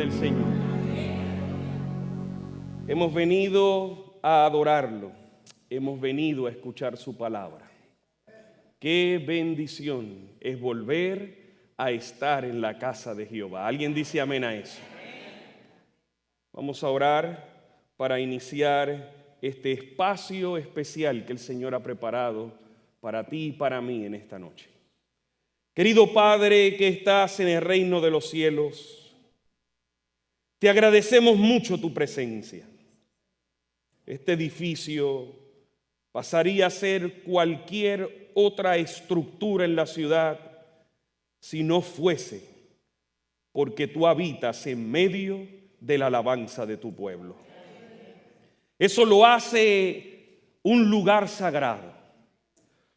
del Señor. Hemos venido a adorarlo, hemos venido a escuchar su palabra. Qué bendición es volver a estar en la casa de Jehová. ¿Alguien dice amén a eso? Vamos a orar para iniciar este espacio especial que el Señor ha preparado para ti y para mí en esta noche. Querido Padre que estás en el reino de los cielos, te agradecemos mucho tu presencia. Este edificio pasaría a ser cualquier otra estructura en la ciudad si no fuese porque tú habitas en medio de la alabanza de tu pueblo. Eso lo hace un lugar sagrado,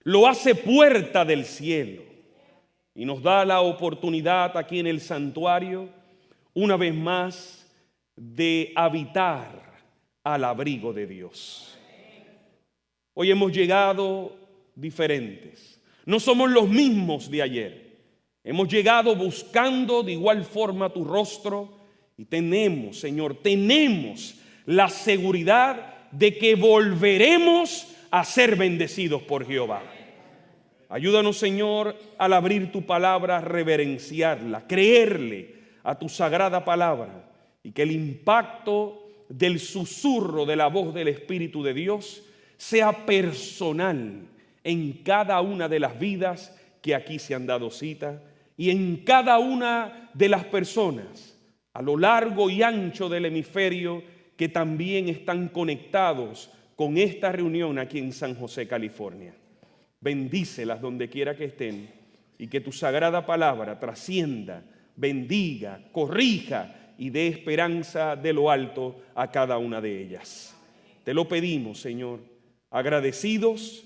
lo hace puerta del cielo y nos da la oportunidad aquí en el santuario una vez más de habitar al abrigo de Dios. Hoy hemos llegado diferentes, no somos los mismos de ayer. Hemos llegado buscando de igual forma tu rostro y tenemos, Señor, tenemos la seguridad de que volveremos a ser bendecidos por Jehová. Ayúdanos, Señor, al abrir tu palabra, reverenciarla, creerle a tu sagrada palabra y que el impacto del susurro de la voz del Espíritu de Dios sea personal en cada una de las vidas que aquí se han dado cita y en cada una de las personas a lo largo y ancho del hemisferio que también están conectados con esta reunión aquí en San José, California. Bendícelas donde quiera que estén y que tu sagrada palabra trascienda, bendiga, corrija y dé esperanza de lo alto a cada una de ellas. Te lo pedimos, Señor, agradecidos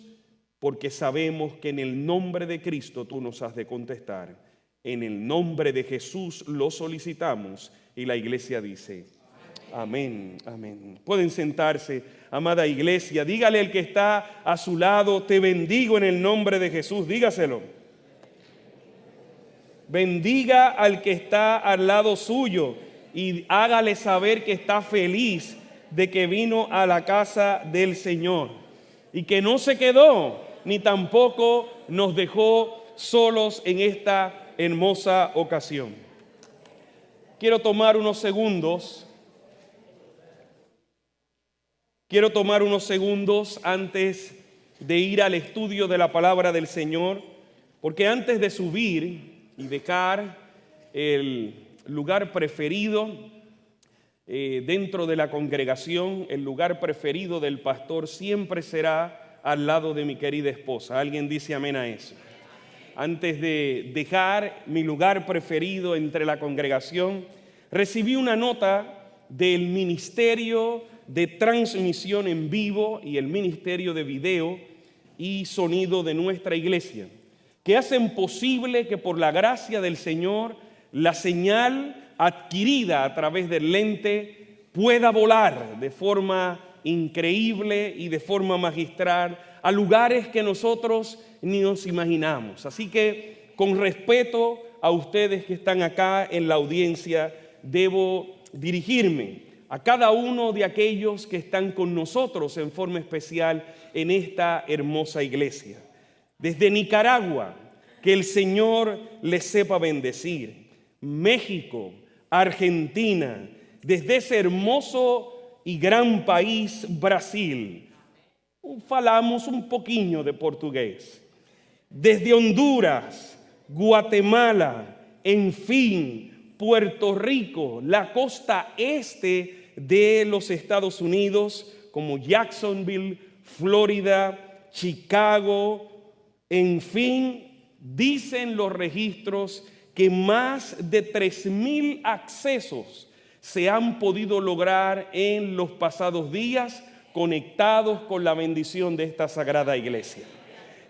porque sabemos que en el nombre de Cristo tú nos has de contestar. En el nombre de Jesús lo solicitamos y la iglesia dice amén, amén. Pueden sentarse, amada iglesia. Dígale al que está a su lado, te bendigo en el nombre de Jesús. Dígaselo. Bendiga al que está al lado suyo y hágale saber que está feliz de que vino a la casa del Señor y que no se quedó ni tampoco nos dejó solos en esta hermosa ocasión. Quiero tomar unos segundos antes de ir al estudio de la palabra del Señor, porque antes de subir y dejar el lugar preferido dentro de la congregación, el lugar preferido del pastor siempre será al lado de mi querida esposa. ¿Alguien dice amén a eso? Antes de dejar mi lugar preferido entre la congregación, recibí una nota del Ministerio de Transmisión en Vivo y el Ministerio de Video y Sonido de nuestra iglesia, que hacen posible que por la gracia del Señor la señal adquirida a través del lente pueda volar de forma increíble y de forma magistral a lugares que nosotros ni nos imaginamos. Así que con respeto a ustedes que están acá en la audiencia, debo dirigirme a cada uno de aquellos que están con nosotros en forma especial en esta hermosa iglesia. Desde Nicaragua, que el Señor les sepa bendecir. México, Argentina, desde ese hermoso y gran país, Brasil. Falamos un poquinho de portugués. Desde Honduras, Guatemala, en fin, Puerto Rico, la costa este de los Estados Unidos, como Jacksonville, Florida, Chicago, en fin, dicen los registros que más de 3,000 accesos se han podido lograr en los pasados días conectados con la bendición de esta sagrada iglesia.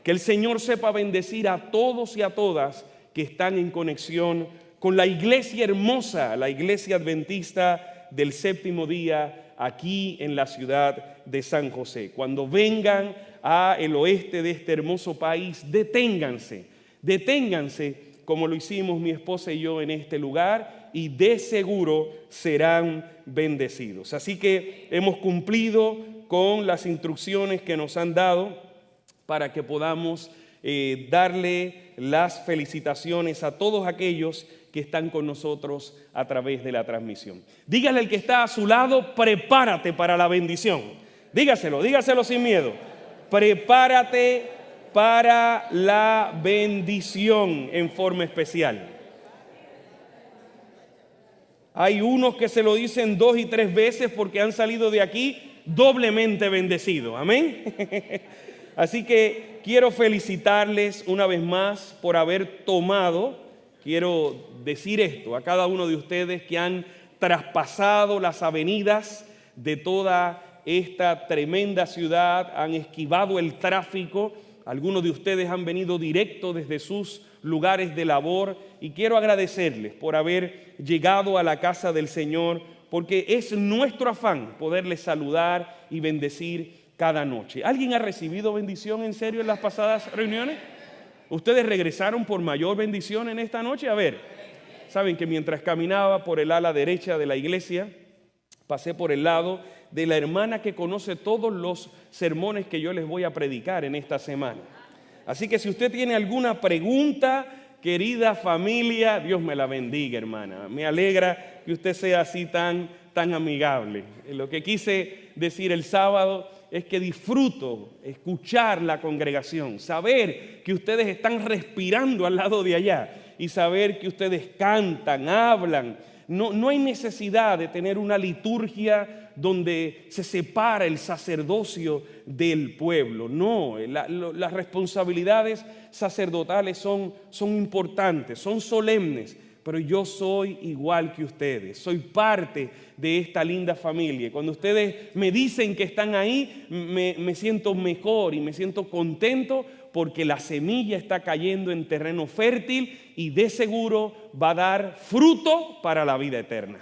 Que el Señor sepa bendecir a todos y a todas que están en conexión con la iglesia hermosa, la iglesia adventista del séptimo día aquí en la ciudad de San José. Cuando vengan al oeste de este hermoso país, deténganse como lo hicimos mi esposa y yo en este lugar y de seguro serán bendecidos. Así que hemos cumplido con las instrucciones que nos han dado para que podamos darle las felicitaciones a todos aquellos que están con nosotros a través de la transmisión. Dígale al que está a su lado, prepárate para la bendición. Dígaselo sin miedo. Prepárate para la bendición en forma especial. Hay unos que se lo dicen 2 y 3 veces porque han salido de aquí doblemente bendecidos. Amén. Así que quiero felicitarles una vez más por haber tomado, quiero decir esto a cada uno de ustedes que han traspasado las avenidas de toda esta tremenda ciudad, han esquivado el tráfico. Algunos de ustedes han venido directo desde sus lugares de labor y quiero agradecerles por haber llegado a la casa del Señor, porque es nuestro afán poderles saludar y bendecir cada noche. ¿Alguien ha recibido bendición en serio en las pasadas reuniones? ¿Ustedes regresaron por mayor bendición en esta noche? A ver, saben que mientras caminaba por el ala derecha de la iglesia, pasé por el lado de la hermana que conoce todos los sermones que yo les voy a predicar en esta semana. Así que si usted tiene alguna pregunta, querida familia, Dios me la bendiga, hermana. Me alegra que usted sea así tan amigable. Lo que quise decir el sábado es que disfruto escuchar la congregación, saber que ustedes están respirando al lado de allá y saber que ustedes cantan, hablan. No hay necesidad de tener una liturgia donde se separa el sacerdocio del pueblo. No, las responsabilidades sacerdotales son importantes, son solemnes, pero yo soy igual que ustedes, soy parte de esta linda familia. Cuando ustedes me dicen que están ahí, me siento mejor y me siento contento porque la semilla está cayendo en terreno fértil y de seguro va a dar fruto para la vida eterna.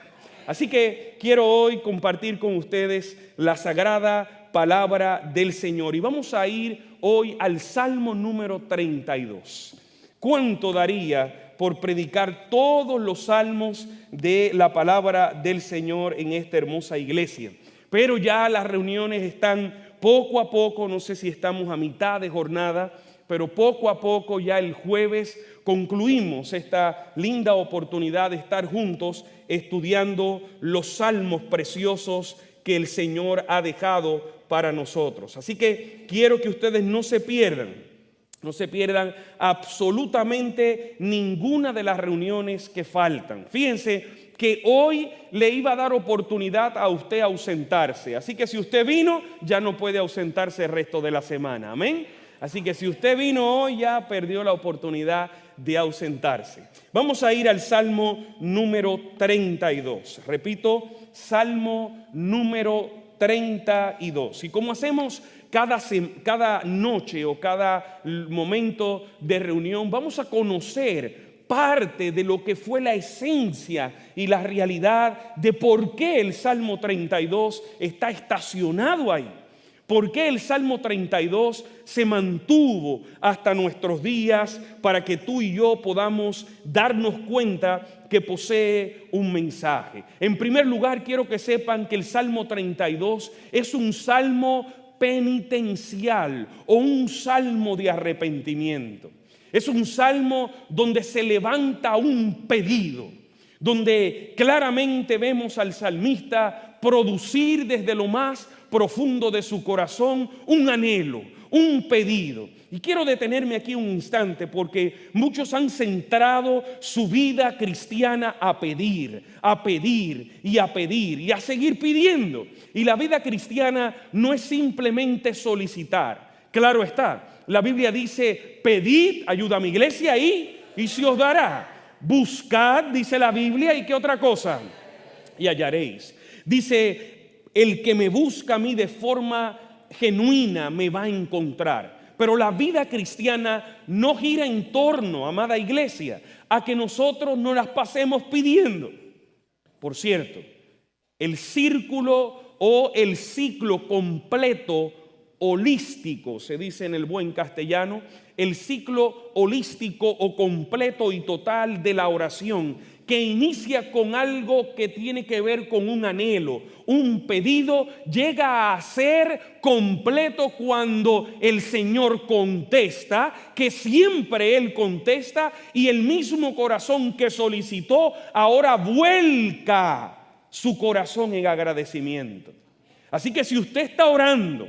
Así que quiero hoy compartir con ustedes la sagrada palabra del Señor y vamos a ir hoy al Salmo número 32. ¿Cuánto daría por predicar todos los salmos de la palabra del Señor en esta hermosa iglesia? Pero ya las reuniones están poco a poco, no sé si estamos a mitad de jornada, pero poco a poco ya el jueves concluimos esta linda oportunidad de estar juntos estudiando los salmos preciosos que el Señor ha dejado para nosotros. Así que quiero que ustedes no se pierdan absolutamente ninguna de las reuniones que faltan. Fíjense que hoy le iba a dar oportunidad a usted ausentarse. Así que si usted vino, ya no puede ausentarse el resto de la semana. Amén. Así que si usted vino hoy, ya perdió la oportunidad de ausentarse. Vamos a ir al Salmo número 32. Repito, Salmo número 32. Y como hacemos cada noche o cada momento de reunión, vamos a conocer parte de lo que fue la esencia y la realidad de por qué el Salmo 32 está estacionado ahí. ¿Por qué el Salmo 32 se mantuvo hasta nuestros días para que tú y yo podamos darnos cuenta que posee un mensaje? En primer lugar, quiero que sepan que el Salmo 32 es un salmo penitencial o un salmo de arrepentimiento. Es un salmo donde se levanta un pedido, donde claramente vemos al salmista producir desde lo más profundo de su corazón un anhelo, un pedido. Y quiero detenerme aquí un instante porque muchos han centrado su vida cristiana a pedir y a seguir pidiendo. Y la vida cristiana no es simplemente solicitar. Claro está, la Biblia dice, pedid, ayuda a mi iglesia y se os dará. Buscad, dice la Biblia, ¿y qué otra cosa? Y hallaréis. Dice, el que me busca a mí de forma genuina me va a encontrar. Pero la vida cristiana no gira en torno, amada iglesia, a que nosotros nos las pasemos pidiendo. Por cierto, el círculo o el ciclo completo holístico, se dice en el buen castellano, el ciclo holístico o completo y total de la oración que inicia con algo que tiene que ver con un anhelo, un pedido, llega a ser completo cuando el Señor contesta, que siempre Él contesta, y el mismo corazón que solicitó ahora vuelca su corazón en agradecimiento. Así que si usted está orando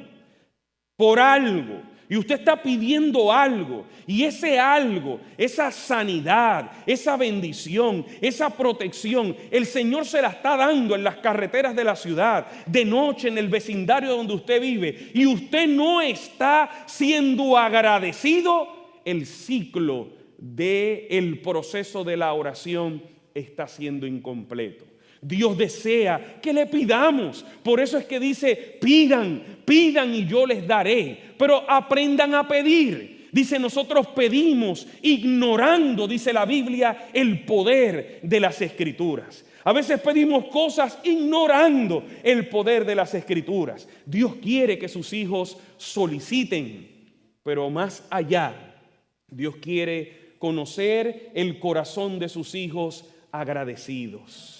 por algo y usted está pidiendo algo, y ese algo, esa sanidad, esa bendición, esa protección, el Señor se la está dando en las carreteras de la ciudad, de noche en el vecindario donde usted vive, y usted no está siendo agradecido, el ciclo del proceso de la oración está siendo incompleto. Dios desea que le pidamos. Por eso es que dice: pidan, pidan y yo les daré. Pero aprendan a pedir. Dice: nosotros pedimos ignorando, dice la Biblia, el poder de las Escrituras. A veces pedimos cosas ignorando el poder de las Escrituras. Dios quiere que sus hijos soliciten, pero más allá, Dios quiere conocer el corazón de sus hijos agradecidos.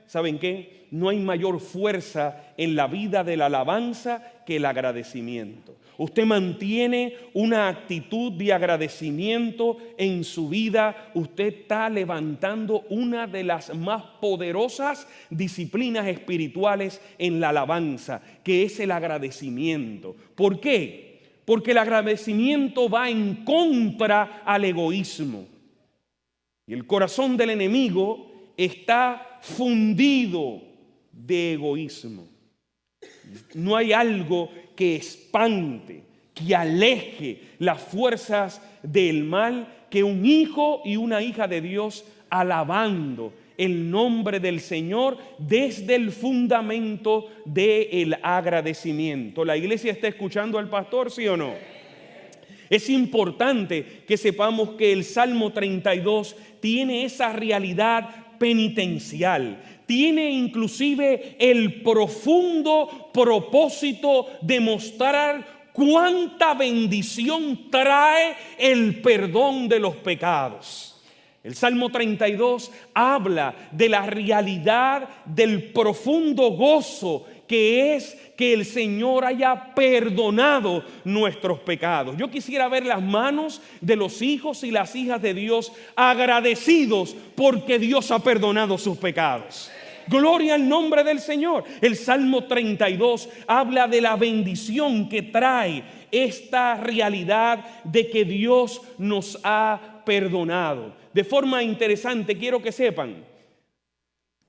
¿Saben qué? No hay mayor fuerza en la vida de la alabanza que el agradecimiento. Usted mantiene una actitud de agradecimiento en su vida, usted está levantando una de las más poderosas disciplinas espirituales en la alabanza, que es el agradecimiento. ¿Por qué? Porque el agradecimiento va en contra al egoísmo. Y el corazón del enemigo está fundido de egoísmo. No hay algo que espante, que aleje las fuerzas del mal, que un hijo y una hija de Dios alabando el nombre del Señor desde el fundamento del agradecimiento. ¿La iglesia está escuchando al pastor, sí o no? Es importante que sepamos que el Salmo 32 tiene esa realidad penitencial. Tiene inclusive el profundo propósito de mostrar cuánta bendición trae el perdón de los pecados. El Salmo 32 habla de la realidad del profundo gozo que es que el Señor haya perdonado nuestros pecados. Yo quisiera ver las manos de los hijos y las hijas de Dios agradecidos porque Dios ha perdonado sus pecados. Gloria al nombre del Señor. El Salmo 32 habla de la bendición que trae esta realidad de que Dios nos ha perdonado. De forma interesante, quiero que sepan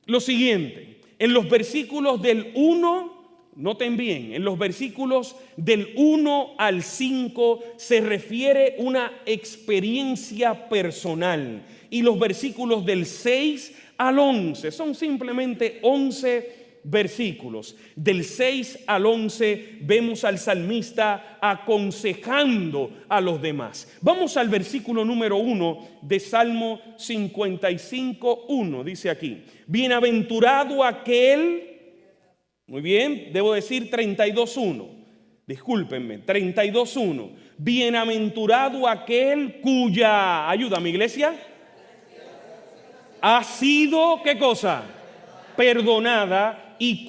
lo siguiente. En los versículos del 1, noten bien, en los versículos del 1 al 5 se refiere una experiencia personal. Y los versículos del 6 al 11 son simplemente 11 versículos. Del 6 al 11 vemos al salmista aconsejando a los demás. Vamos al versículo número 1 de Salmo 55, 1. Dice aquí: bienaventurado aquel, muy bien, debo decir 32.1. Discúlpenme, 32.1. Bienaventurado aquel cuya, ayúdame iglesia, ha sido, ¿qué cosa? Perdonada, y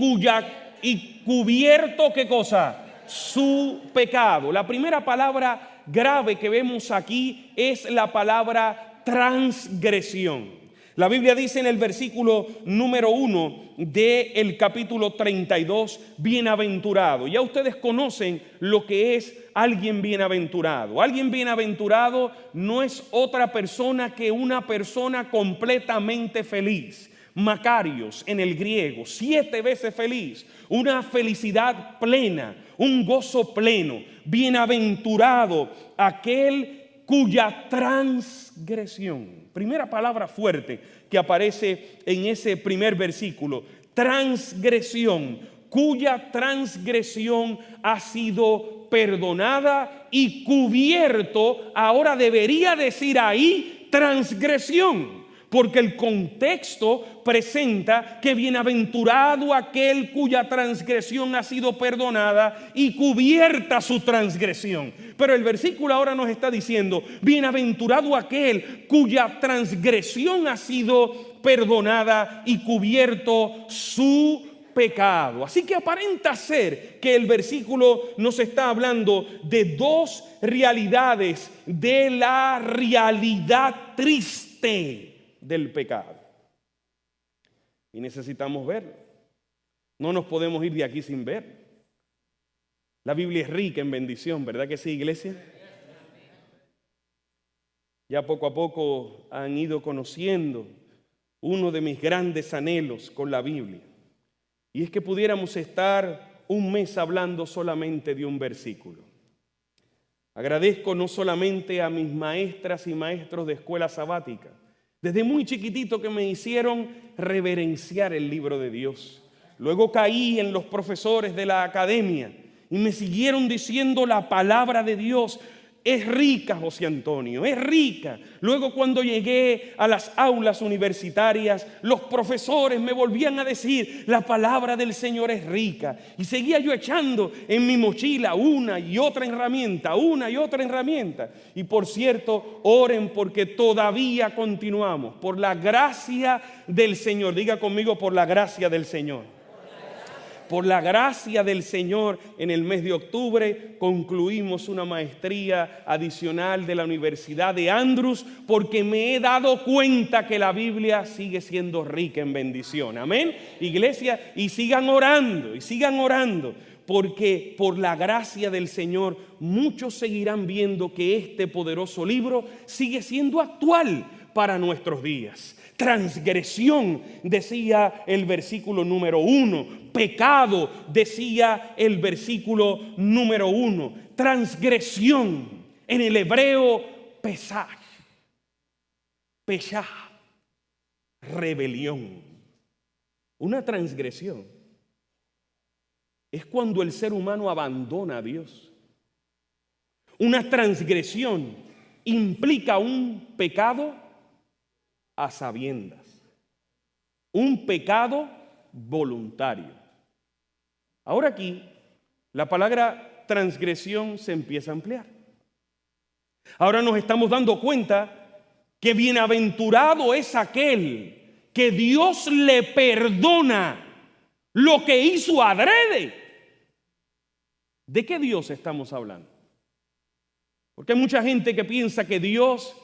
cubierto, ¿qué cosa? Su pecado. La primera palabra grave que vemos aquí es la palabra transgresión. La Biblia dice en el versículo número 1 del capítulo 32, bienaventurado. Ya ustedes conocen lo que es alguien bienaventurado. Alguien bienaventurado no es otra persona que una persona completamente feliz. Macarios en el griego, 7 veces feliz, una felicidad plena, un gozo pleno. Bienaventurado aquel cuya transgresión. Primera palabra fuerte que aparece en ese primer versículo. Transgresión, cuya transgresión ha sido perdonada y cubierto. Ahora debería decir ahí transgresión, porque el contexto presenta que bienaventurado aquel cuya transgresión ha sido perdonada y cubierta su transgresión. Pero el versículo ahora nos está diciendo: bienaventurado aquel cuya transgresión ha sido perdonada y cubierto su pecado. Así que aparenta ser que el versículo nos está hablando de dos realidades de la realidad triste del pecado. Y necesitamos verlo. No nos podemos ir de aquí sin ver. La Biblia es rica en bendición, ¿verdad que sí, iglesia? Ya poco a poco han ido conociendo uno de mis grandes anhelos con la Biblia. Y es que pudiéramos estar un mes hablando solamente de un versículo. Agradezco no solamente a mis maestras y maestros de escuela sabática, desde muy chiquitito que me hicieron reverenciar el libro de Dios. Luego caí en los profesores de la academia y me siguieron diciendo la palabra de Dios. Es rica, José Antonio, es rica. Luego cuando llegué a las aulas universitarias, los profesores me volvían a decir, la palabra del Señor es rica. Y seguía yo echando en mi mochila una y otra herramienta. Y por cierto, oren porque todavía continuamos. Por la gracia del Señor. Diga conmigo, por la gracia del Señor. Por la gracia del Señor, en el mes de octubre concluimos una maestría adicional de la Universidad de Andrews, porque me he dado cuenta que la Biblia sigue siendo rica en bendición. Amén, iglesia, y sigan orando, porque por la gracia del Señor muchos seguirán viendo que este poderoso libro sigue siendo actual para nuestros días. Transgresión, decía el versículo número 1. Pecado, decía el versículo número 1. Transgresión, en el hebreo, pesaj. Peshah, rebelión. Una transgresión es cuando el ser humano abandona a Dios. Una transgresión implica un pecado a sabiendas, un pecado voluntario. Ahora aquí la palabra transgresión se empieza a ampliar. Ahora nos estamos dando cuenta que bienaventurado es aquel que Dios le perdona lo que hizo adrede. ¿De qué Dios estamos hablando? Porque hay mucha gente que piensa que Dios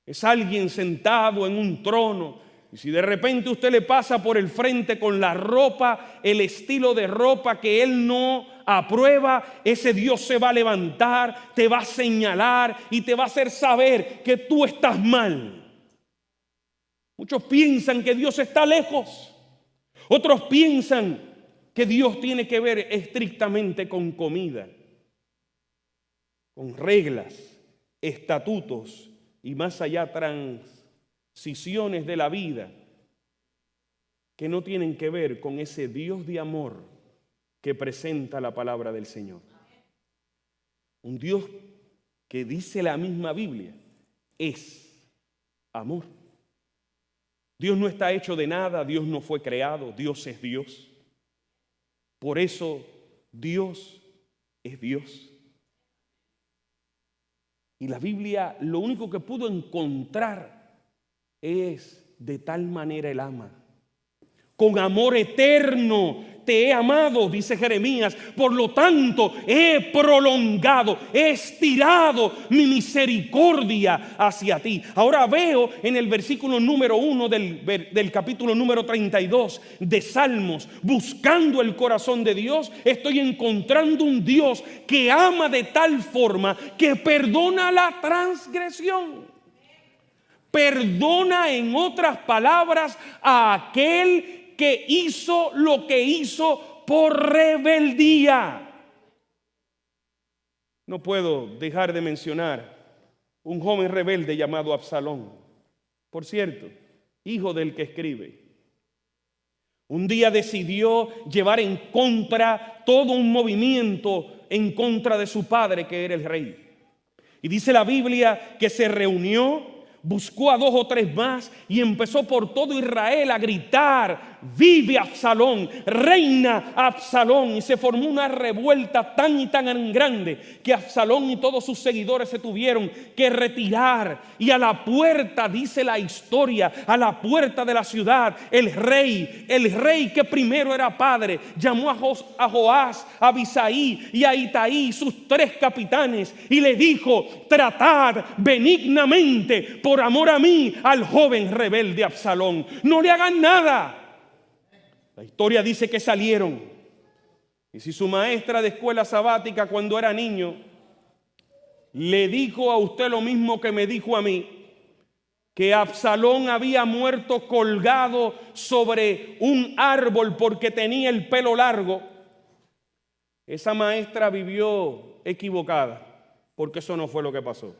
es alguien sentado en un trono, y si de repente usted le pasa por el frente con la ropa, el estilo de ropa que Él no aprueba, ese Dios se va a levantar, te va a señalar y te va a hacer saber que tú estás mal. Muchos piensan que Dios está lejos. Otros piensan que Dios tiene que ver estrictamente con comida, con reglas, estatutos y más allá transiciones de la vida que no tienen que ver con ese Dios de amor que presenta la palabra del Señor. Un Dios que dice la misma Biblia es amor. Dios no está hecho de nada, Dios no fue creado, Dios es Dios. Por eso Dios es Dios. Y la Biblia lo único que pudo encontrar es de tal manera Él ama. Con amor eterno te he amado, dice Jeremías. Por lo tanto, he prolongado, he estirado mi misericordia hacia ti. Ahora veo en el versículo número 1 del capítulo número 32 de Salmos, buscando el corazón de Dios, estoy encontrando un Dios que ama de tal forma que perdona la transgresión. Perdona, en otras palabras, a aquel que hizo lo que hizo por rebeldía. No puedo dejar de mencionar un joven rebelde llamado Absalón. Por cierto, hijo del que escribe. Un día decidió llevar en contra todo un movimiento en contra de su padre, que era el rey. Y dice la Biblia que se reunió, buscó a 2 o 3 más y empezó por todo Israel a gritar: vive Absalón, reina Absalón. Y se formó una revuelta tan y tan grande que Absalón y todos sus seguidores se tuvieron que retirar. Y a la puerta, dice la historia, a la puerta de la ciudad, el rey que primero era padre, llamó a Joás, a Abisaí y a Itaí, sus 3 capitanes, y le dijo: tratad benignamente, por amor a mí, al joven rebelde Absalón. No le hagan nada. La historia dice que salieron. Y si su maestra de escuela sabática cuando era niño le dijo a usted lo mismo que me dijo a mí, que Absalón había muerto colgado sobre un árbol porque tenía el pelo largo, esa maestra vivió equivocada, porque eso no fue lo que pasó.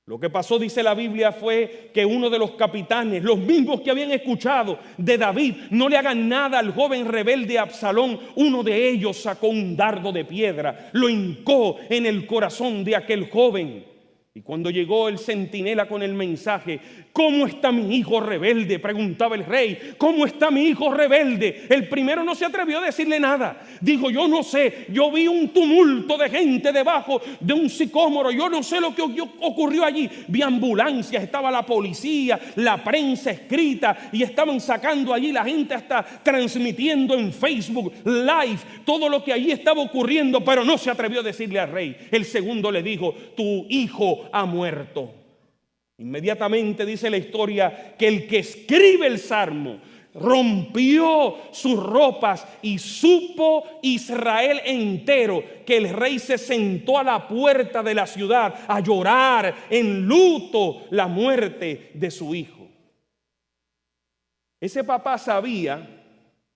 Lo que pasó, dice la Biblia, fue que uno de los capitanes, los mismos que habían escuchado de David, no le hagan nada al joven rebelde Absalón, uno de ellos sacó un dardo de piedra, lo hincó en el corazón de aquel joven. Y cuando llegó el centinela con el mensaje: ¿cómo está mi hijo rebelde?, preguntaba el rey. ¿Cómo está mi hijo rebelde? El primero no se atrevió a decirle nada. Dijo: yo no sé, yo vi un tumulto de gente debajo de un sicómoro, yo no sé lo que ocurrió allí. Vi ambulancias, estaba la policía, la prensa escrita, y estaban sacando allí, la gente hasta transmitiendo en Facebook Live todo lo que allí estaba ocurriendo, pero no se atrevió a decirle al rey. El segundo le dijo: tu hijo ha muerto. Inmediatamente dice la historia que el que escribe el salmo rompió sus ropas, y supo Israel entero que el rey se sentó a la puerta de la ciudad a llorar en luto la muerte de su hijo. Ese papá sabía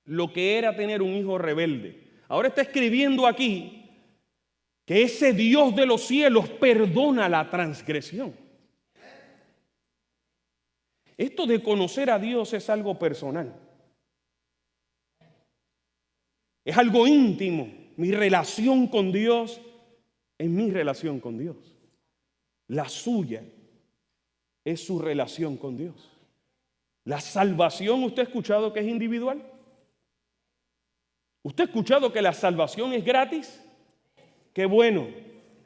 lo que era tener un hijo rebelde. Ahora está escribiendo aquí que ese Dios de los cielos perdona la transgresión. Esto de conocer a Dios es algo personal. Es algo íntimo. Mi relación con Dios es mi relación con Dios. La suya es su relación con Dios. La salvación, ¿usted ha escuchado que es individual? ¿Usted ha escuchado que la salvación es gratis? Qué bueno,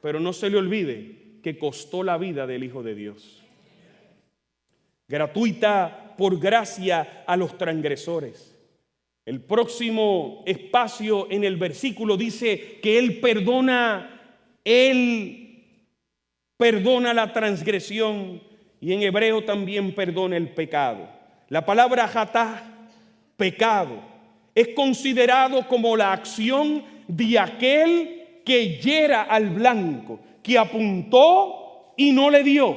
pero no se le olvide que costó la vida del Hijo de Dios. Gratuita por gracia a los transgresores. El próximo espacio en el versículo dice que Él perdona la transgresión, y en hebreo también perdona el pecado. La palabra hatá, pecado, es considerado como la acción de aquel que hiera al blanco, que apuntó y no le dio.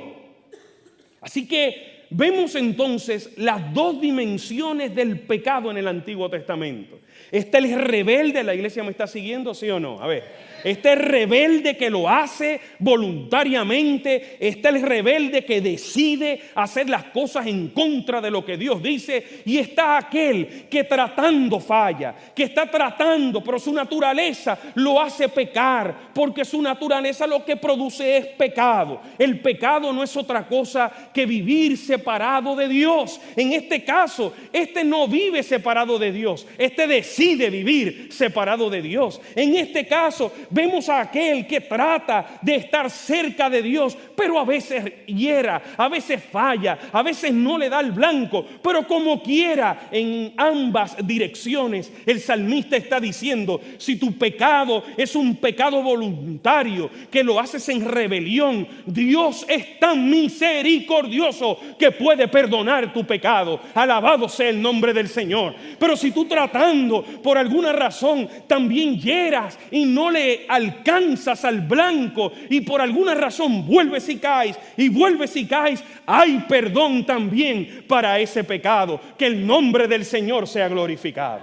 Así que vemos entonces las 2 dimensiones del pecado en el Antiguo Testamento. Está el rebelde, la iglesia me está siguiendo, ¿sí o no? A ver, está el rebelde que lo hace voluntariamente, está el rebelde que decide hacer las cosas en contra de lo que Dios dice, y está aquel que tratando falla, que está tratando, pero su naturaleza lo hace pecar, porque su naturaleza lo que produce es pecado. El pecado no es otra cosa que vivir separado de Dios. En este caso, este no vive separado de Dios, este decide vivir separado de Dios. En este caso vemos a aquel que trata de estar cerca de Dios, pero a veces hiera, a veces falla, a veces no le da el blanco, pero como quiera, en ambas direcciones el salmista está diciendo: si tu pecado es un pecado voluntario, que lo haces en rebelión, Dios es tan misericordioso que puede perdonar tu pecado. Alabado sea el nombre del Señor. Pero si tú tratando por alguna razón también hieras y no le alcanzas al blanco, y por alguna razón vuelves y caes y vuelves y caes, hay perdón también para ese pecado. Que el nombre del Señor sea glorificado.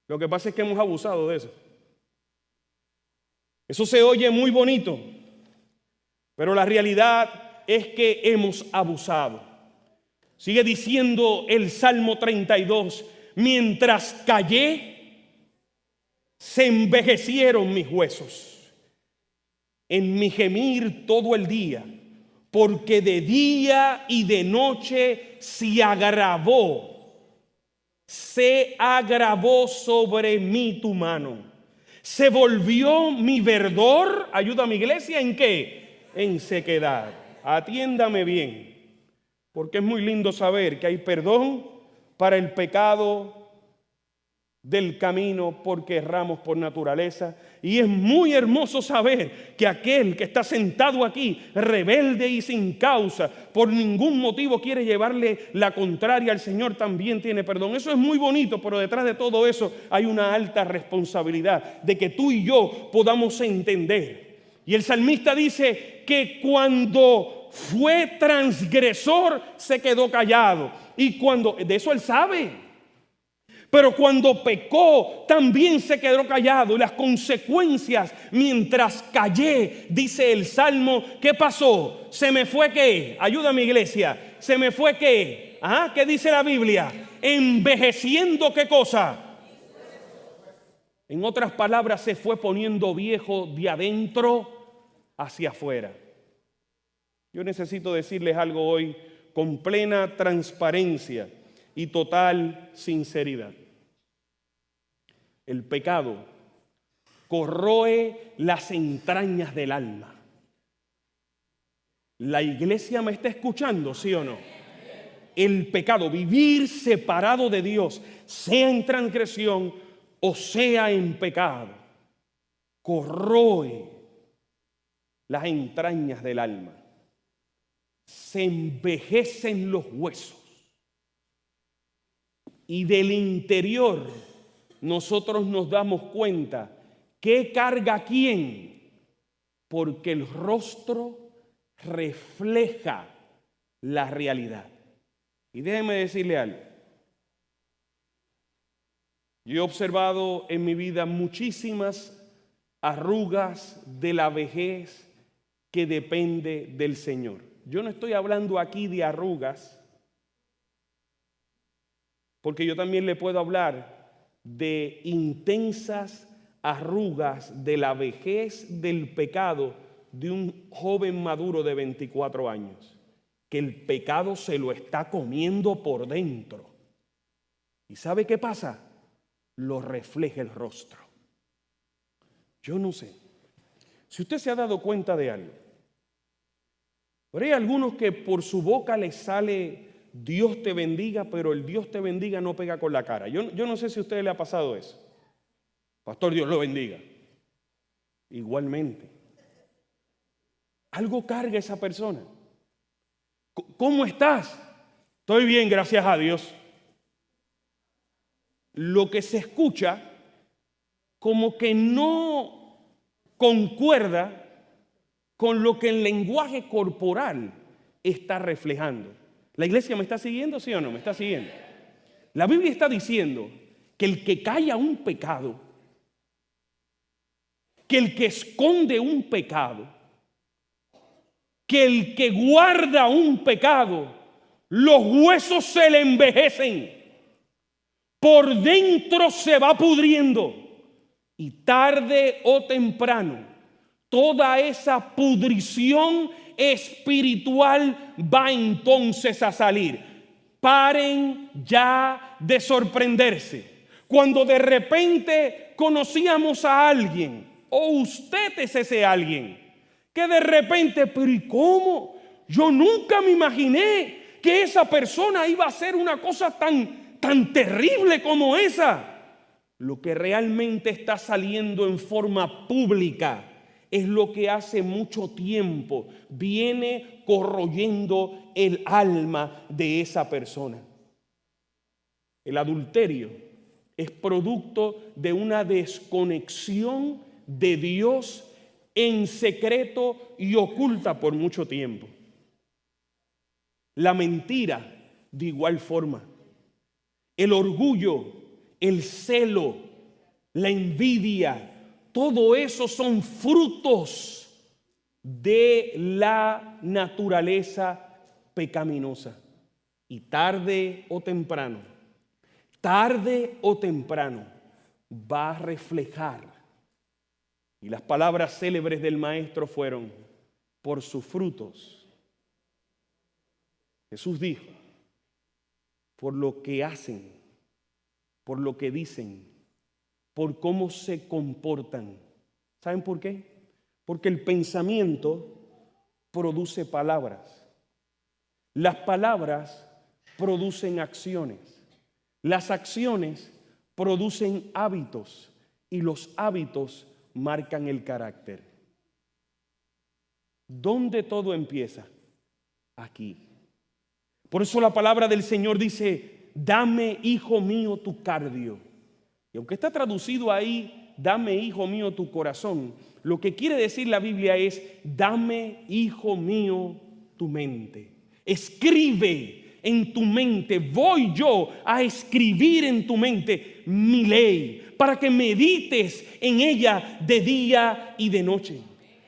Lo que pasa es que hemos abusado de eso. Eso se oye muy bonito, pero la realidad es que hemos abusado. Sigue diciendo el Salmo 32: mientras callé, se envejecieron mis huesos. En mi gemir todo el día, porque de día y de noche se agravó sobre mí tu mano. Se volvió mi verdor, ayuda a mi iglesia, ¿en qué? En sequedad. Atiéndame bien, porque es muy lindo saber que hay perdón para el pecado del camino porque erramos por naturaleza. Y es muy hermoso saber que aquel que está sentado aquí, rebelde y sin causa, por ningún motivo quiere llevarle la contraria al Señor, también tiene perdón. Eso es muy bonito, pero detrás de todo eso hay una alta responsabilidad de que tú y yo podamos entender. Y el salmista dice que cuando fue transgresor se quedó callado. Y cuando, de eso él sabe. Pero cuando pecó también se quedó callado. Y las consecuencias, mientras callé, dice el Salmo, ¿qué pasó? ¿Se me fue qué? Ayúdame, iglesia. ¿Se me fue qué? ¿Ah? ¿Qué dice la Biblia? Envejeciendo, ¿qué cosa? En otras palabras, se fue poniendo viejo de adentro hacia afuera. Yo necesito decirles algo hoy con plena transparencia y total sinceridad. El pecado corroe las entrañas del alma. ¿La iglesia me está escuchando, sí o no? El pecado, vivir separado de Dios, sea en transgresión o sea en pecado, corroe las entrañas del alma. Se envejecen los huesos. Y del interior nosotros nos damos cuenta qué carga quién, porque el rostro refleja la realidad. Y déjeme decirle algo. Yo he observado en mi vida muchísimas arrugas de la vejez que depende del Señor. Yo no estoy hablando aquí de arrugas, porque yo también le puedo hablar de intensas arrugas de la vejez del pecado de un joven maduro de 24 años, que el pecado se lo está comiendo por dentro. ¿Y sabe qué pasa? Lo refleja el rostro. Yo no sé si usted se ha dado cuenta de algo, pero hay algunos que por su boca les sale Dios te bendiga, pero el Dios te bendiga no pega con la cara. Yo no sé si a usted le ha pasado eso. Pastor, Dios lo bendiga. Igualmente. Algo carga esa persona. ¿Cómo estás? Estoy bien, gracias a Dios. Lo que se escucha como que no concuerda con lo que el lenguaje corporal está reflejando. ¿La iglesia me está siguiendo, sí o no? ¿Me está siguiendo? La Biblia está diciendo que el que calla un pecado, que el que esconde un pecado, que el que guarda un pecado, los huesos se le envejecen, por dentro se va pudriendo y tarde o temprano toda esa pudrición espiritual va entonces a salir. Paren ya de sorprenderse. Cuando de repente conocíamos a alguien, o usted es ese alguien, que de repente, pero ¿y cómo? Yo nunca me imaginé que esa persona iba a hacer una cosa tan terrible como esa. Lo que realmente está saliendo en forma pública es lo que hace mucho tiempo viene corroyendo el alma de esa persona. El adulterio es producto de una desconexión de Dios en secreto y oculta por mucho tiempo. La mentira, de igual forma. El orgullo, el celo, la envidia, todo eso son frutos de la naturaleza pecaminosa. Y tarde o temprano va a reflejar. Y las palabras célebres del maestro fueron: por sus frutos Jesús dijo, por lo que hacen, por lo que dicen, por cómo se comportan. ¿Saben por qué? Porque el pensamiento produce palabras. Las palabras producen acciones. Las acciones producen hábitos y los hábitos marcan el carácter. ¿Dónde todo empieza? Aquí. Por eso la palabra del Señor dice, dame, hijo mío, tu cardio. Y aunque está traducido ahí, dame, hijo mío, tu corazón, lo que quiere decir la Biblia es, dame, hijo mío, tu mente. Escribe en tu mente, voy yo a escribir en tu mente mi ley, para que medites en ella de día y de noche.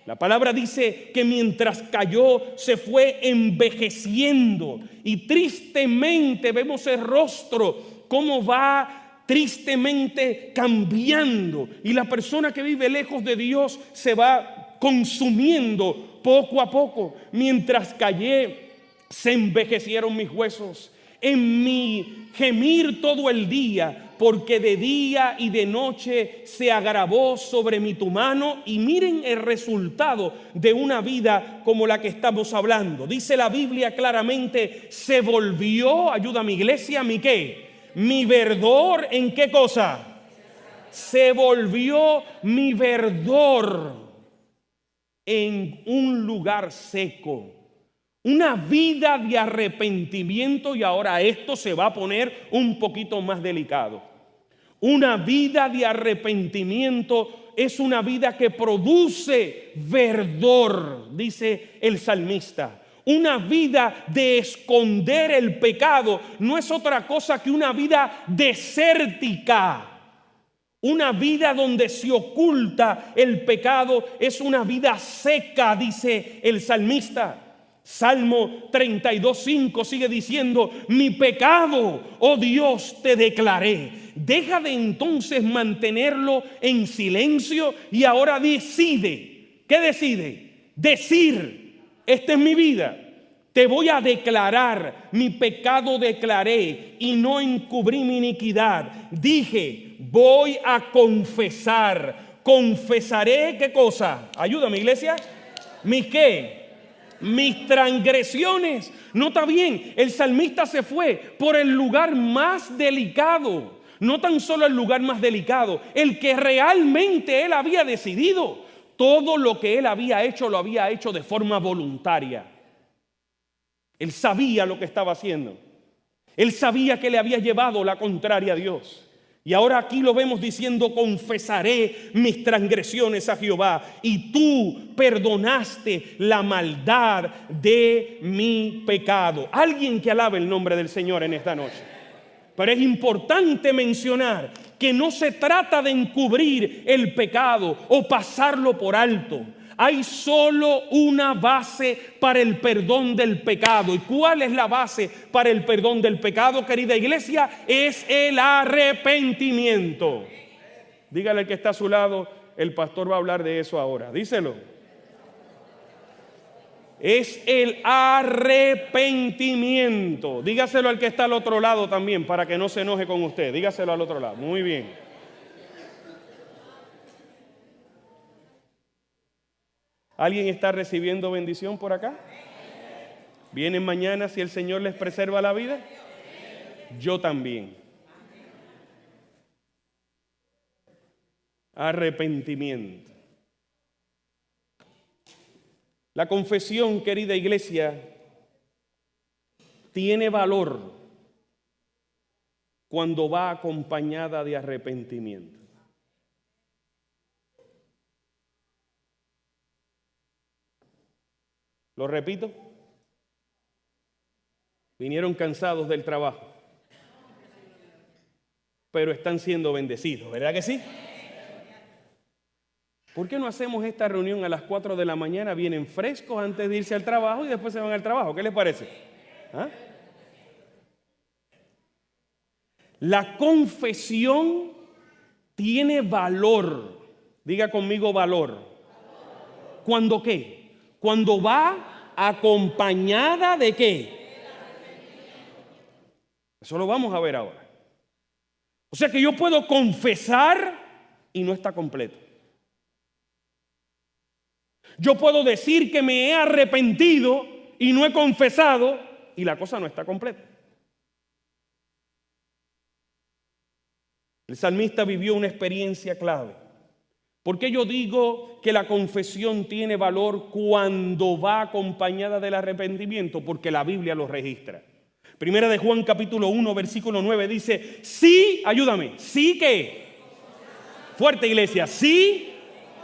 La palabra dice que mientras cayó se fue envejeciendo y tristemente vemos el rostro, cómo va tristemente cambiando, y la persona que vive lejos de Dios se va consumiendo poco a poco. Mientras callé se envejecieron mis huesos, en mi gemir todo el día, porque de día y de noche se agravó sobre mí tu mano. Y miren el resultado de una vida como la que estamos hablando. Dice la Biblia claramente, se volvió, ayuda a mi iglesia, ¿mi qué? Mi verdor, ¿en qué cosa? Se volvió mi verdor en un lugar seco. Una vida de arrepentimiento, y ahora esto se va a poner un poquito más delicado. Una vida de arrepentimiento es una vida que produce verdor, dice el salmista. Una vida de esconder el pecado no es otra cosa que una vida desértica. Una vida donde se oculta el pecado es una vida seca, dice el salmista. Salmo 32:5 sigue diciendo, mi pecado, oh Dios, te declaré. Deja de entonces mantenerlo en silencio y ahora decide. ¿Qué decide? Decir, esta es mi vida. Te voy a declarar, mi pecado declaré y no encubrí mi iniquidad. Dije, voy a confesar. Confesaré, ¿qué cosa? Ayúdame, iglesia. ¿Mis qué? Mis transgresiones. Nota bien, el salmista se fue por el lugar más delicado. No tan solo el lugar más delicado, el que realmente él había decidido. Todo lo que él había hecho, lo había hecho de forma voluntaria. Él sabía lo que estaba haciendo. Él sabía que le había llevado la contraria a Dios. Y ahora aquí lo vemos diciendo, confesaré mis transgresiones a Jehová, y tú perdonaste la maldad de mi pecado. Alguien que alabe el nombre del Señor en esta noche. Pero es importante mencionar que no se trata de encubrir el pecado o pasarlo por alto. Hay solo una base para el perdón del pecado. ¿Y cuál es la base para el perdón del pecado, querida iglesia? Es el arrepentimiento. Dígale al que está a su lado, el pastor va a hablar de eso ahora. Díselo. Es el arrepentimiento. Dígaselo al que está al otro lado también, para que no se enoje con usted. Dígaselo al otro lado. Muy bien. ¿Alguien está recibiendo bendición por acá? ¿Vienen mañana si el Señor les preserva la vida? Yo también. Arrepentimiento. La confesión, querida iglesia, tiene valor cuando va acompañada de arrepentimiento. Lo repito. Vinieron cansados del trabajo, pero están siendo bendecidos, ¿verdad que sí? ¿Por qué no hacemos esta reunión a las 4 de la mañana? Vienen frescos antes de irse al trabajo y después se van al trabajo. ¿Qué les parece? ¿Ah? La confesión tiene valor. Diga conmigo valor. ¿Cuándo qué? Cuando va acompañada de qué? Eso lo vamos a ver ahora. O sea que yo puedo confesar y no está completo. Yo puedo decir que me he arrepentido y no he confesado y la cosa no está completa. El salmista vivió una experiencia clave. ¿Por qué yo digo que la confesión tiene valor cuando va acompañada del arrepentimiento? Porque la Biblia lo registra. Primera de Juan capítulo 1 versículo 9 dice, sí, ayúdame, sí que, fuerte iglesia, sí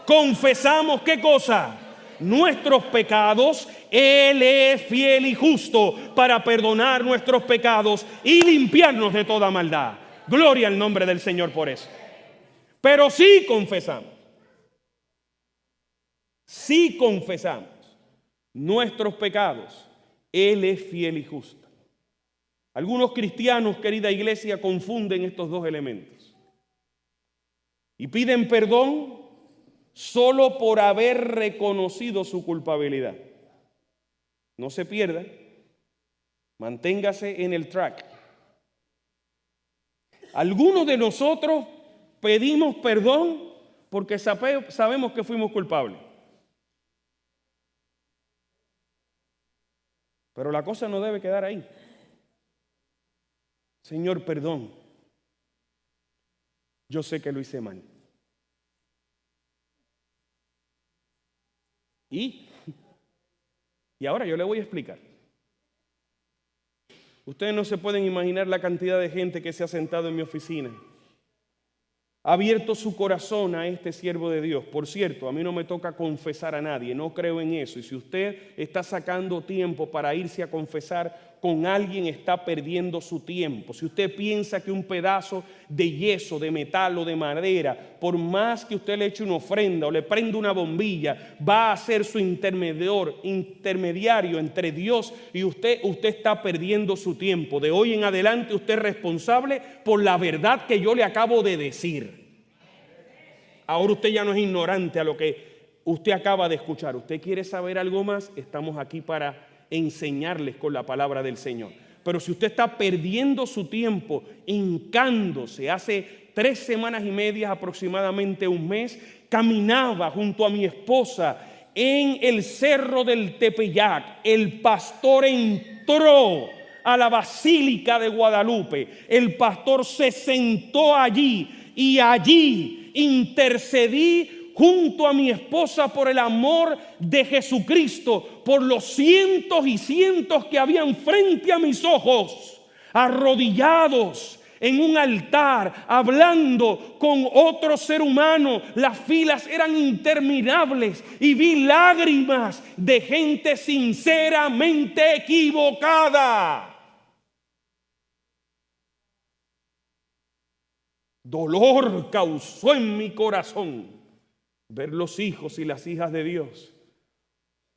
confesamos, ¿qué cosa? Nuestros pecados, Él es fiel y justo para perdonar nuestros pecados y limpiarnos de toda maldad. Gloria al nombre del Señor por eso. Pero sí confesamos nuestros pecados, Él es fiel y justo. Algunos cristianos, querida iglesia, confunden estos dos elementos y piden perdón solo por haber reconocido su culpabilidad. No se pierda, manténgase en el track. Algunos de nosotros pedimos perdón porque sabemos que fuimos culpables. Pero la cosa no debe quedar ahí. Señor, perdón. Yo sé que lo hice mal. Y ahora yo le voy a explicar. Ustedes no se pueden imaginar la cantidad de gente que se ha sentado en mi oficina. Ha abierto su corazón a este siervo de Dios. Por cierto, a mí no me toca confesar a nadie, no creo en eso. Y si usted está sacando tiempo para irse a confesar con alguien, está perdiendo su tiempo. Si usted piensa que un pedazo de yeso, de metal o de madera, por más que usted le eche una ofrenda o le prenda una bombilla, va a ser su intermediario entre Dios y usted está perdiendo su tiempo. De hoy en adelante usted es responsable por la verdad que yo le acabo de decir. Ahora usted ya no es ignorante a lo que usted acaba de escuchar. ¿Usted quiere saber algo más? Estamos aquí para enseñarles con la palabra del Señor. Pero si usted está perdiendo su tiempo hincándose, hace 3 semanas y media, aproximadamente un mes, caminaba junto a mi esposa en el cerro del Tepeyac. El pastor entró a la Basílica de Guadalupe. El pastor se sentó allí y allí intercedí junto a mi esposa por el amor de Jesucristo, por los cientos y cientos que habían frente a mis ojos, arrodillados en un altar, hablando con otro ser humano. Las filas eran interminables y vi lágrimas de gente sinceramente equivocada. Dolor causó en mi corazón ver los hijos y las hijas de Dios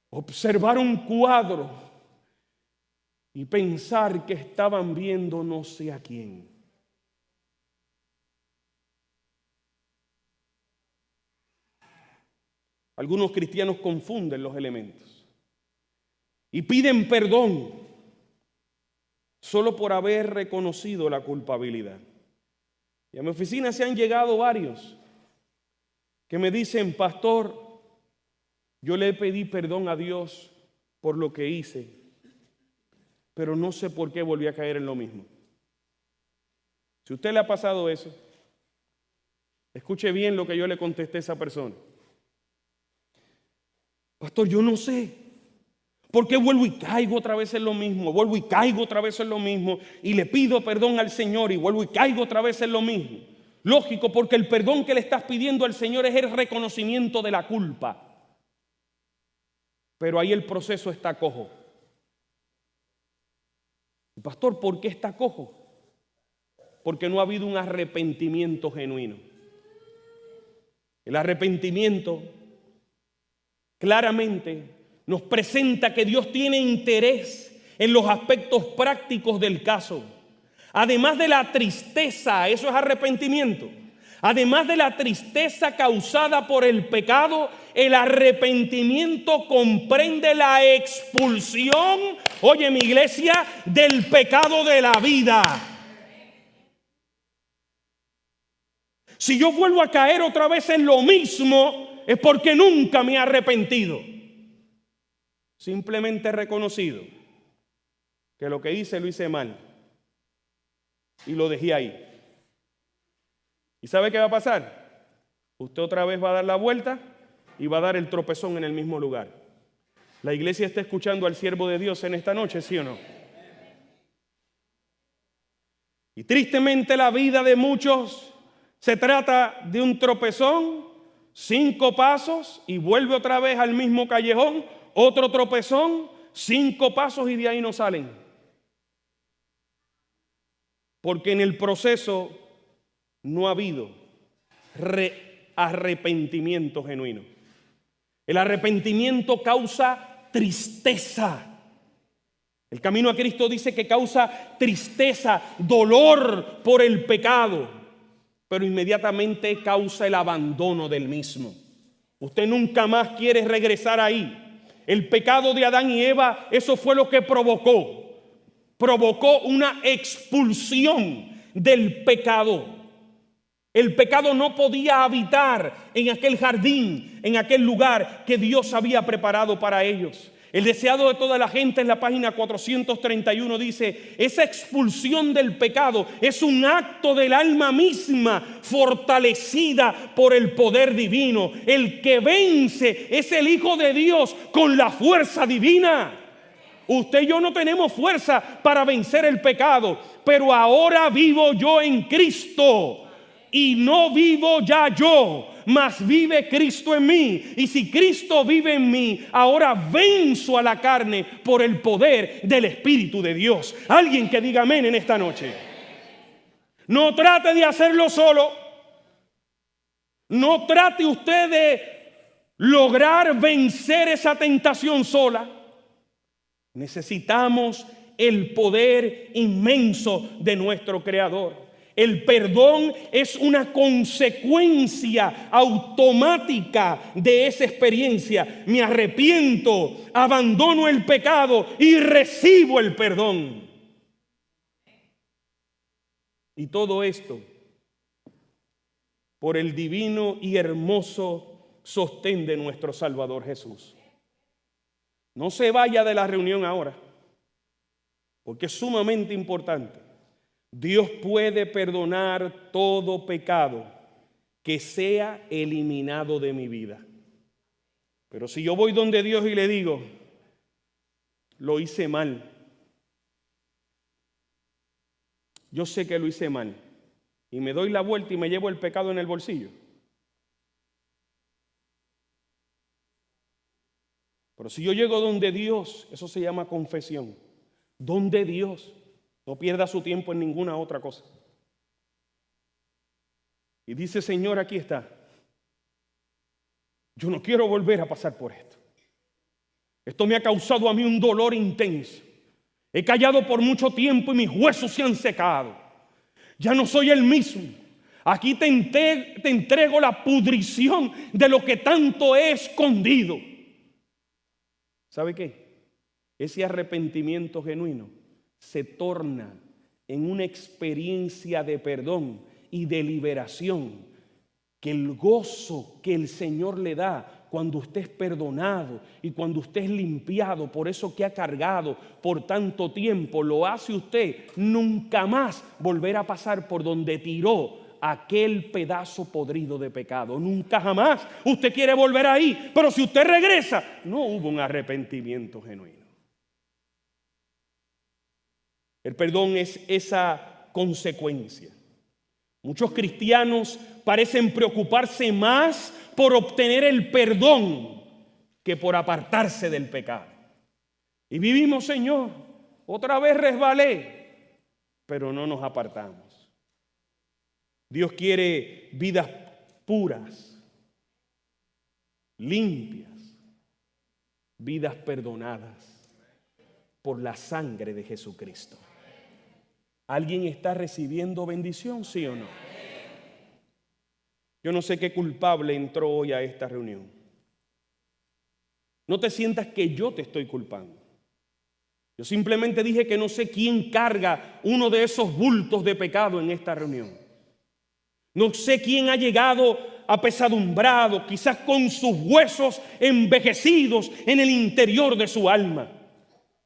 observar un cuadro y pensar que estaban viendo no sé a quién. Algunos cristianos confunden los elementos y piden perdón solo por haber reconocido la culpabilidad. Y a mi oficina se han llegado varios que me dicen: pastor, yo le pedí perdón a Dios por lo que hice, pero no sé por qué volví a caer en lo mismo. Si a usted le ha pasado eso, escuche bien lo que yo le contesté a esa persona. Pastor, yo no sé por qué vuelvo y caigo otra vez en lo mismo, vuelvo y caigo otra vez en lo mismo, y le pido perdón al Señor y vuelvo y caigo otra vez en lo mismo. Lógico, porque el perdón que le estás pidiendo al Señor es el reconocimiento de la culpa. Pero ahí el proceso está cojo. Pastor, ¿por qué está cojo? Porque no ha habido un arrepentimiento genuino. El arrepentimiento claramente nos presenta que Dios tiene interés en los aspectos prácticos del caso. Además de la tristeza, eso es arrepentimiento. Además de la tristeza causada por el pecado, el arrepentimiento comprende la expulsión, oye mi iglesia, del pecado de la vida. Si yo vuelvo a caer otra vez en lo mismo, es porque nunca me he arrepentido. Simplemente he reconocido que lo que hice lo hice mal y lo dejé ahí. ¿Y sabe qué va a pasar? Usted otra vez va a dar la vuelta y va a dar el tropezón en el mismo lugar. ¿La iglesia está escuchando al siervo de Dios en esta noche, sí o no? Y tristemente la vida de muchos se trata de un tropezón, 5 pasos y vuelve otra vez al mismo callejón, otro tropezón, 5 pasos y de ahí no salen. Porque en el proceso no ha habido arrepentimiento genuino. El arrepentimiento causa tristeza. El camino a Cristo dice que causa tristeza, dolor por el pecado, pero inmediatamente causa el abandono del mismo. Usted nunca más quiere regresar ahí. El pecado de Adán y Eva, eso fue lo que provocó una expulsión del pecado. El pecado no podía habitar en aquel jardín, en aquel lugar que Dios había preparado para ellos. El deseado de toda la gente, en la página 431 dice: esa expulsión del pecado es un acto del alma misma fortalecida por el poder divino. El que vence es el Hijo de Dios con la fuerza divina. Usted y yo no tenemos fuerza para vencer el pecado, pero ahora vivo yo en Cristo. Y no vivo ya yo, mas vive Cristo en mí. Y si Cristo vive en mí, ahora venzo a la carne por el poder del Espíritu de Dios. Alguien que diga amén en esta noche. No trate de hacerlo solo. No trate usted de lograr vencer esa tentación sola. Necesitamos el poder inmenso de nuestro Creador. El perdón es una consecuencia automática de esa experiencia. Me arrepiento, abandono el pecado y recibo el perdón. Y todo esto por el divino y hermoso sostén de nuestro Salvador Jesús. No se vaya de la reunión ahora, porque es sumamente importante. Dios puede perdonar todo pecado que sea eliminado de mi vida. Pero si yo voy donde Dios y le digo: lo hice mal, yo sé que lo hice mal, y me doy la vuelta y me llevo el pecado en el bolsillo. Pero si yo llego donde Dios, eso se llama confesión. Donde Dios. No pierda su tiempo en ninguna otra cosa. Y dice: Señor, aquí está. Yo no quiero volver a pasar por esto. Esto me ha causado a mí un dolor intenso. He callado por mucho tiempo y mis huesos se han secado. Ya no soy el mismo. Aquí te entrego la pudrición de lo que tanto he escondido. ¿Sabe qué? Ese arrepentimiento genuino se torna en una experiencia de perdón y de liberación, que el gozo que el Señor le da cuando usted es perdonado y cuando usted es limpiado por eso que ha cargado por tanto tiempo, lo hace usted nunca más volver a pasar por donde tiró aquel pedazo podrido de pecado. Nunca jamás usted quiere volver ahí. Pero si usted regresa, no hubo un arrepentimiento genuino. El perdón es esa consecuencia. Muchos cristianos parecen preocuparse más por obtener el perdón que por apartarse del pecado. Y vivimos: Señor, otra vez resbalé, pero no nos apartamos. Dios quiere vidas puras, limpias, vidas perdonadas por la sangre de Jesucristo. ¿Alguien está recibiendo bendición, sí o no? Yo no sé qué culpable entró hoy a esta reunión. No te sientas que yo te estoy culpando. Yo simplemente dije que no sé quién carga uno de esos bultos de pecado en esta reunión. No sé quién ha llegado apesadumbrado, quizás con sus huesos envejecidos en el interior de su alma.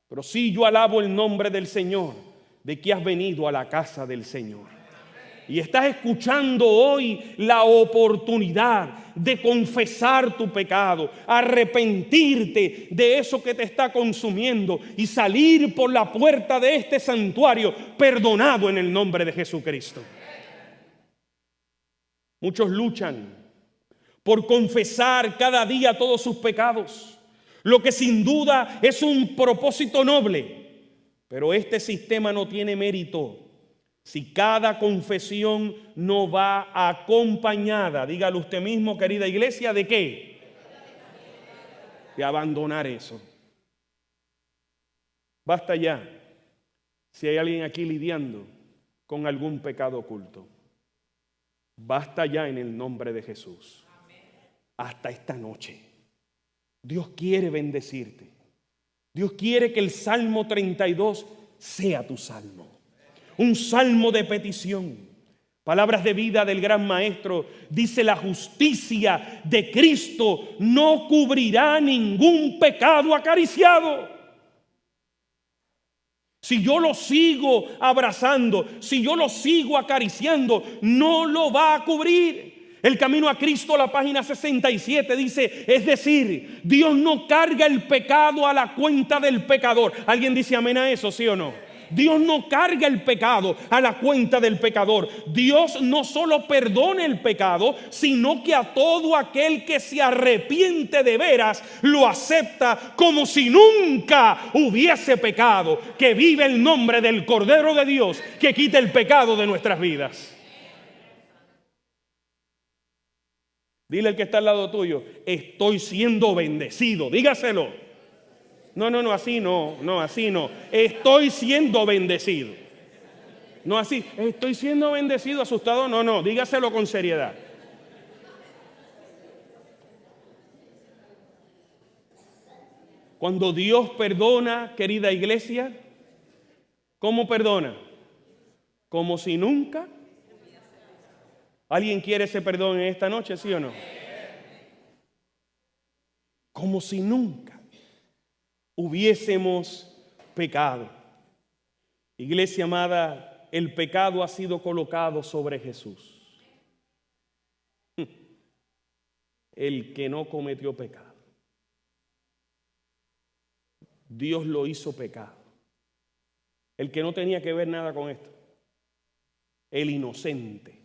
Pero sí, yo alabo el nombre del Señor, de que has venido a la casa del Señor. Y estás escuchando hoy la oportunidad de confesar tu pecado, arrepentirte de eso que te está consumiendo y salir por la puerta de este santuario perdonado en el nombre de Jesucristo. Muchos luchan por confesar cada día todos sus pecados, lo que sin duda es un propósito noble, pero este sistema no tiene mérito si cada confesión no va acompañada, dígalo usted mismo, querida iglesia, ¿de qué? De abandonar eso. Basta ya si hay alguien aquí lidiando con algún pecado oculto. Basta ya en el nombre de Jesús. Hasta esta noche. Dios quiere bendecirte. Dios quiere que el Salmo 32 sea tu salmo. Un salmo de petición. Palabras de vida del gran maestro. Dice: la justicia de Cristo no cubrirá ningún pecado acariciado. Si yo lo sigo abrazando, si yo lo sigo acariciando, no lo va a cubrir. El camino a Cristo, la página 67 dice, es decir, Dios no carga el pecado a la cuenta del pecador. ¿Alguien dice amén a eso, sí o no? Dios no carga el pecado a la cuenta del pecador. Dios no solo perdona el pecado, sino que a todo aquel que se arrepiente de veras lo acepta como si nunca hubiese pecado. Que vive el nombre del Cordero de Dios que quita el pecado de nuestras vidas. Dile al que está al lado tuyo: estoy siendo bendecido. Dígaselo. No, así no, así no. Estoy siendo bendecido. No así, estoy siendo bendecido, asustado. No, dígaselo con seriedad. Cuando Dios perdona, querida iglesia, ¿cómo perdona? Como si nunca. ¿Alguien quiere ese perdón en esta noche, sí o no? Como si nunca hubiésemos pecado. Iglesia amada, el pecado ha sido colocado sobre Jesús. El que no cometió pecado. Dios lo hizo pecado. El que no tenía que ver nada con esto. El inocente.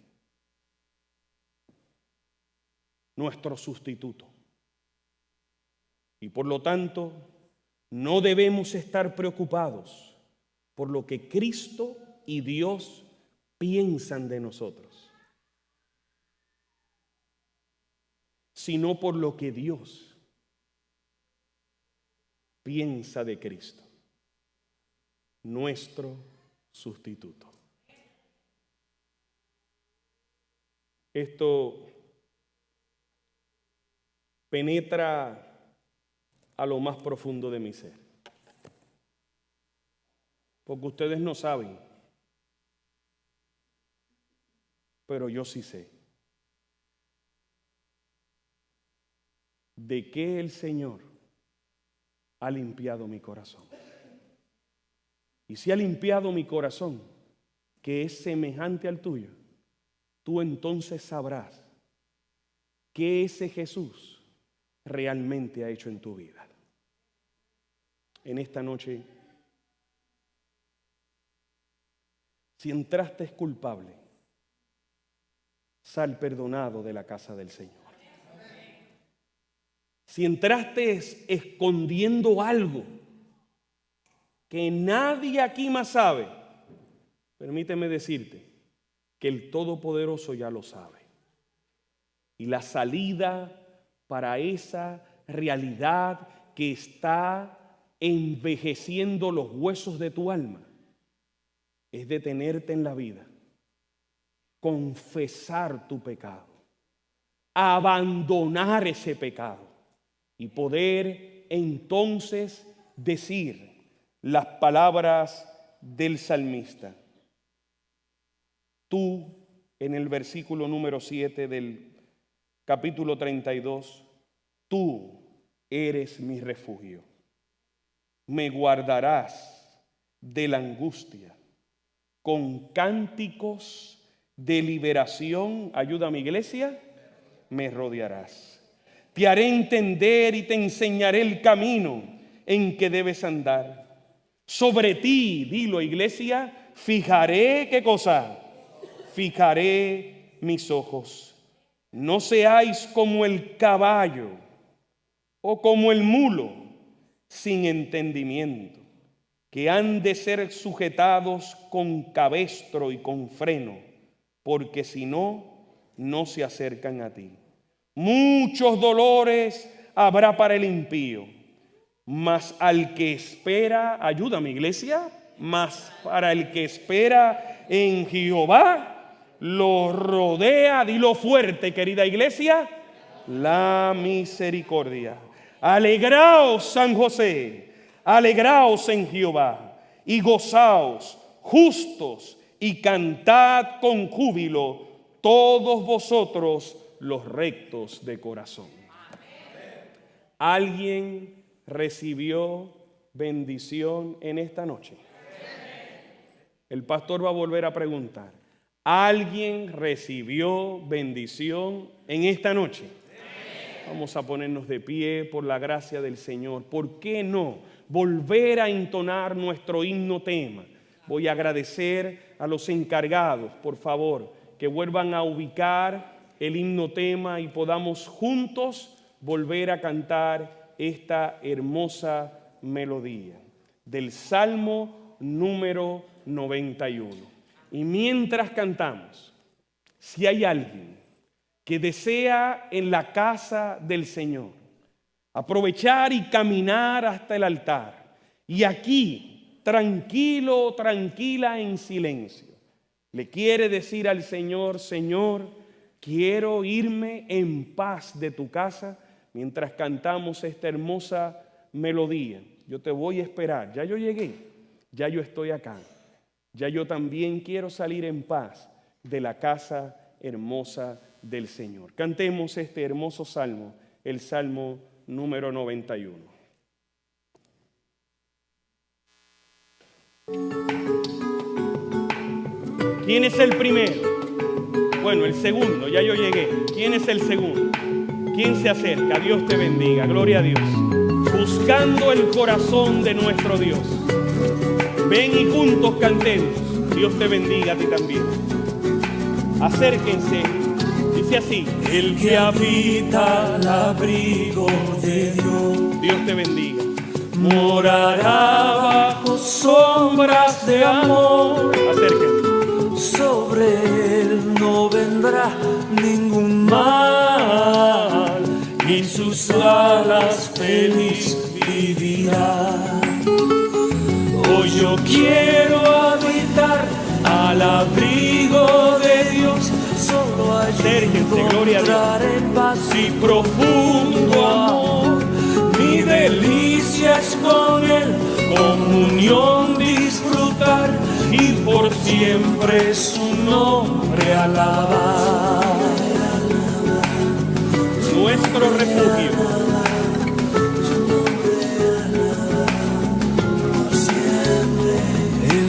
Nuestro sustituto. Y por lo tanto, no debemos estar preocupados por lo que Cristo y Dios piensan de nosotros, sino por lo que Dios piensa de Cristo, nuestro sustituto. Esto penetra a lo más profundo de mi ser. Porque ustedes no saben, pero yo sí sé de que el Señor ha limpiado mi corazón. Y si ha limpiado mi corazón, que es semejante al tuyo, tú entonces sabrás que ese Jesús realmente ha hecho en tu vida. En esta noche, si entraste culpable, sal perdonado de la casa del Señor. Si entraste escondiendo algo que nadie aquí más sabe, permíteme decirte que el Todopoderoso ya lo sabe. Y la salida para esa realidad que está envejeciendo los huesos de tu alma es detenerte en la vida, confesar tu pecado, abandonar ese pecado y poder entonces decir las palabras del salmista: tú en el versículo número 7 del capítulo 32, tú eres mi refugio, me guardarás de la angustia, con cánticos de liberación, ayúdame iglesia, me rodearás. Te haré entender y te enseñaré el camino en que debes andar. Sobre ti, dilo iglesia, fijaré, ¿qué cosa? Fijaré mis ojos. No seáis como el caballo o como el mulo sin entendimiento, que han de ser sujetados con cabestro y con freno, porque si no, no se acercan a ti. Muchos dolores habrá para el impío, mas al que espera, ayúdame iglesia, mas para el que espera en Jehová, lo rodea, dilo fuerte querida iglesia, la misericordia. Alegraos San José, alegraos en Jehová y gozaos justos y cantad con júbilo todos vosotros los rectos de corazón. ¿Alguien recibió bendición en esta noche? El pastor va a volver a preguntar. ¿Alguien recibió bendición en esta noche? Vamos a ponernos de pie por la gracia del Señor. ¿Por qué no volver a entonar nuestro himno tema? Voy a agradecer a los encargados, por favor, que vuelvan a ubicar el himno tema y podamos juntos volver a cantar esta hermosa melodía del Salmo número 91. Y mientras cantamos, si hay alguien que desea en la casa del Señor aprovechar y caminar hasta el altar, y aquí, tranquilo, tranquila, en silencio, le quiere decir al Señor: Señor, quiero irme en paz de tu casa, mientras cantamos esta hermosa melodía. Yo te voy a esperar. Ya yo llegué, ya yo estoy acá. Ya yo también quiero salir en paz de la casa hermosa del Señor. Cantemos este hermoso salmo, el Salmo número 91. ¿Quién es el primero? Bueno, el segundo, ya yo llegué. ¿Quién es el segundo? ¿Quién se acerca? Dios te bendiga, gloria a Dios. Buscando el corazón de nuestro Dios. Ven y juntos cantemos. Dios te bendiga a ti también. Acérquense. Dice así: el que habita al abrigo de Dios, Dios te bendiga, morará bajo sombras de amor. Acérquense. Sobre él no vendrá ningún mal, y en sus alas feliz vivirá. Hoy yo quiero habitar al abrigo de Dios, solo allí encontraré paz y profundo amor. Mi delicia es con él, comunión disfrutar, y por siempre su nombre alabar. Nuestro refugio.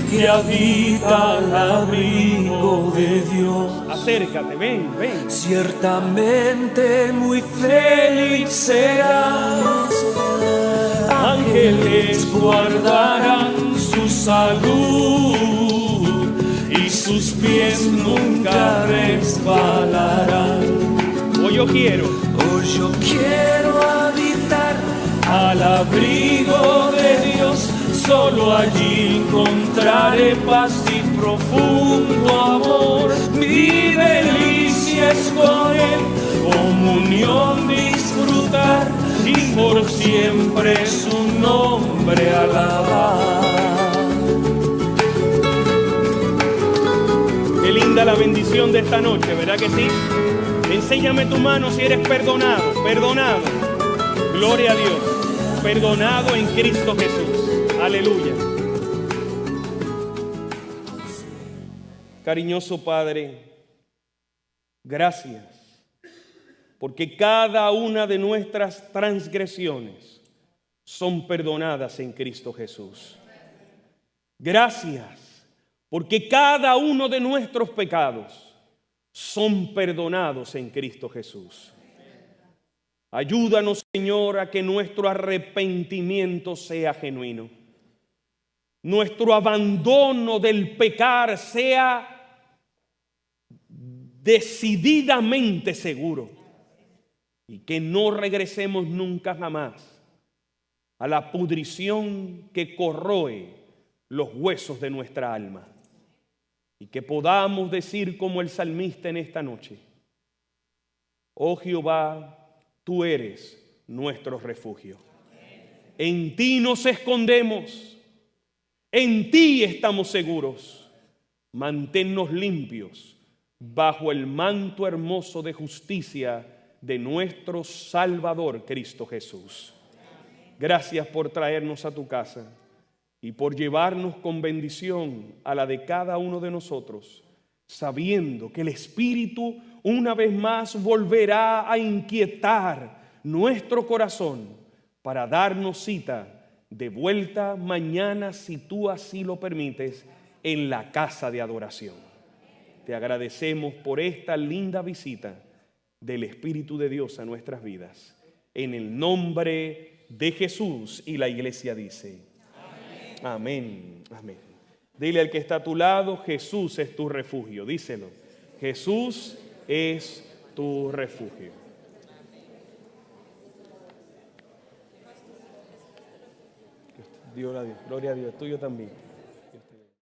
Que habita al abrigo de Dios. Acércate, ven, ven. Ciertamente muy feliz serás. Ángeles guardarán su salud, y sus pies nunca resbalarán. Hoy yo quiero habitar al abrigo de Dios. Solo allí encontraré paz y profundo amor. Mi delicia es con él, comunión disfrutar, y por siempre su nombre alabar. Qué linda la bendición de esta noche, ¿verdad que sí? Enséñame tu mano si eres perdonado, perdonado. Gloria a Dios, perdonado en Cristo Jesús. Aleluya. Cariñoso Padre, Gracias, porque cada una de nuestras transgresiones son perdonadas en Cristo Jesús. Gracias, porque cada uno de nuestros pecados son perdonados en Cristo Jesús. Ayúdanos, Señor, a que nuestro arrepentimiento sea genuino. Nuestro abandono del pecar sea decididamente seguro. Y que no regresemos nunca jamás a la pudrición que corroe los huesos de nuestra alma. Y que podamos decir como el salmista en esta noche: oh Jehová, tú eres nuestro refugio. En ti nos escondemos, en ti estamos seguros. Manténnos limpios bajo el manto hermoso de justicia de nuestro Salvador Cristo Jesús. Gracias por traernos a tu casa y por llevarnos con bendición a la de cada uno de nosotros, sabiendo que el Espíritu una vez más volverá a inquietar nuestro corazón para darnos cita de vuelta mañana, si tú así lo permites, en la casa de adoración. Te agradecemos por esta linda visita del Espíritu de Dios a nuestras vidas. En el nombre de Jesús, y la iglesia dice: amén. Amén. Amén. Dile al que está a tu lado: Jesús es tu refugio. Díselo: Jesús es tu refugio. Dios, gloria a Dios, tuyo también.